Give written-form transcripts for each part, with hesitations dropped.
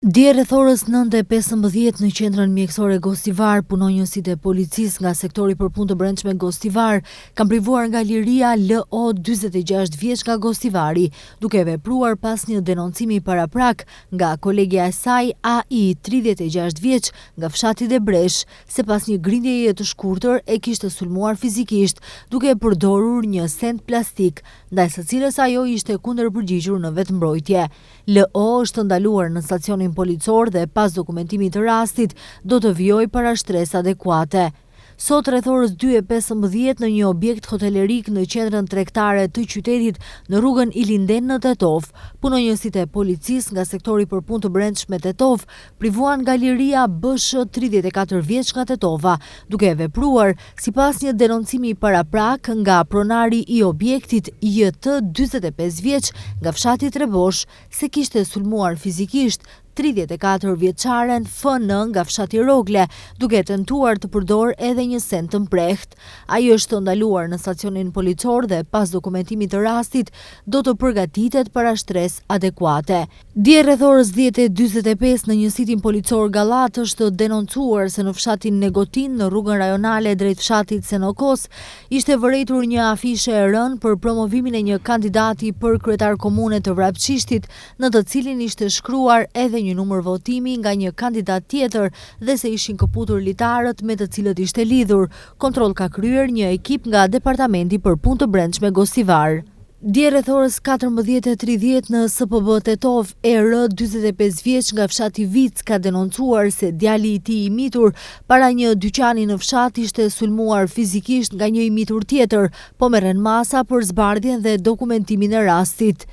Dje rreth orës 9:15 në qendrën mjekësore Gostivar, punonjësit e policisë nga sektori për punë të brendshme Gostivar kanë privuar nga liria LO 46 vjeç nga Gostivari, duke vepruar pas një denoncimi paraprak nga kolegja e saj AI 36 vjeç nga fshati Debresh, se pas një grindjeje të shkurtër e kishte sulmuar fizikisht duke përdorur një send plastik, ndaj së cilës ajo ishte kundërpërgjigjur në vetmbrojtje. LO është ndaluar në stacionin policor dhe pas dokumentimit të rastit do të vijojë para shtresë adekuate. Sot rreth orës 2:15 në një objekt hotelerik në qendrën tregtare të qytetit në rrugën Ilinden në Tetov, punonjësit e policisë nga sektori për punë të brendshme Tetov privuan nga liria BSH 34 vjeç nga Tetova, duke vepruar sipas një denoncimi paraprak nga pronari i objektit JT 45 vjeç nga fshati Trebosh, se kishte sulmuar fizikisht 34 vjeçaren FN nga fshati Rogle, duke tentuar të përdor edhe një send të mprehtë. Ai është ndaluar në stacionin policor dhe pas dokumentimit të rastit do të përgatitet para shtresë adekuate. Dje rreth orës 10:45 në një sitin policor Gallat është denoncuar se në fshatin Negotin në rrugën rajonale drejt fshatit Senokos ishte vërejtur një afishe e rënë për promovimin e një kandidati për kryetar komune të Vrapçishtit, në të cilin ishte shkruar edhe një numër votimi nga një kandidat tjetër dhe se ishin këputur litarët me të cilët ishte lidhur. Kontroll ka kryer një ekip nga Departamenti për Punë të Brendshme Gostivar. Dje rreth orës 14:30 në SPB Tetov, ER 45 vjeç nga fshati Vic ka denoncuar se djali i tij i mitur para një dyqani në fshat ishte sulmuar fizikisht nga një i mitur tjetër, po merren masa për zbardhjen dhe dokumentimin e rastit.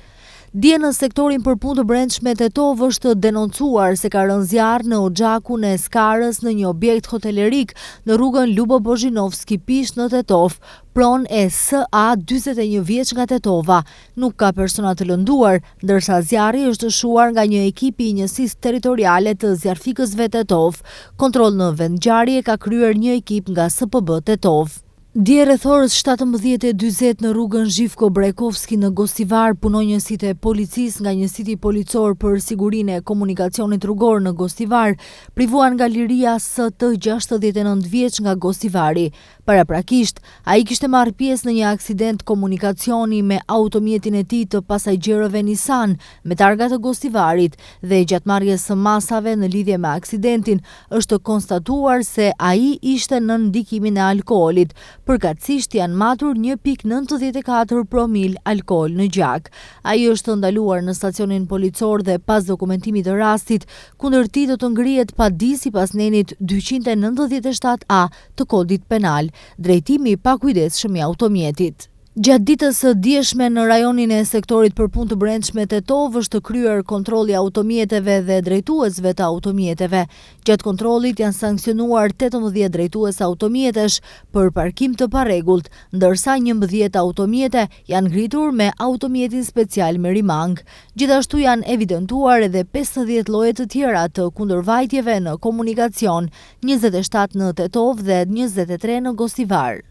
Dje në sektorin për punë të brendshme Tetov është denoncuar se ka rënë zjarr në oxhakun e skarës në një objekt hotelerik në rrugën Lubo Bozhinovski Pish në Tetov. Pron e SA 41 vjeç nga Tetova. Nuk ka persona të lënduar, ndërsa zjarri është shuar nga një ekip i njësisë territoriale të zjarfikësve Tetov. Kontroll në vendngjarje ka kryer një ekip nga SPB Tetov. Dje rreth orës 17:40 në rrugën Zhivko Brajkovski në Gostivar, punonjësit e policisë nga një siti policor për sigurinë e komunikacionit rrugor në Gostivar privuan nga liria ST 69 vjeç nga Gostivari. Paraprakisht, ai kishte marrë pjesë në një aksident komunikacioni me automjetin e tij të pasagjerëve Nissan me targa të Gostivarit dhe gjatë marrjes së masave në lidhje me aksidentin është konstatuar se ai ishte në ndikimin e alkoolit. Përkatësisht janë matur 1.94 promil alkool në gjak. Ai është ndaluar në stacionin policor dhe pas dokumentimit të rastit, kundër tij do të ngrihet padi sipas nenit 297A të kodit penal, drejtimi i pakujdesshëm i automjetit. Gjatë ditës së dieshme në rajonin e sektorit për punë të brendshme Tetov është kryer kontrolli i automjeteve dhe drejtuesve të automjeteve. Gjatë kontrollit janë sankcionuar 18 drejtues automjetesh për parkim të parregullt, ndërsa 11 automjete janë ngritur me automjetin special Merimang. Gjithashtu janë evidentuar edhe 50 lloje të tjera të kundërvajtjeve në komunikacion, 27 në Tetov dhe 23 në Gostivar.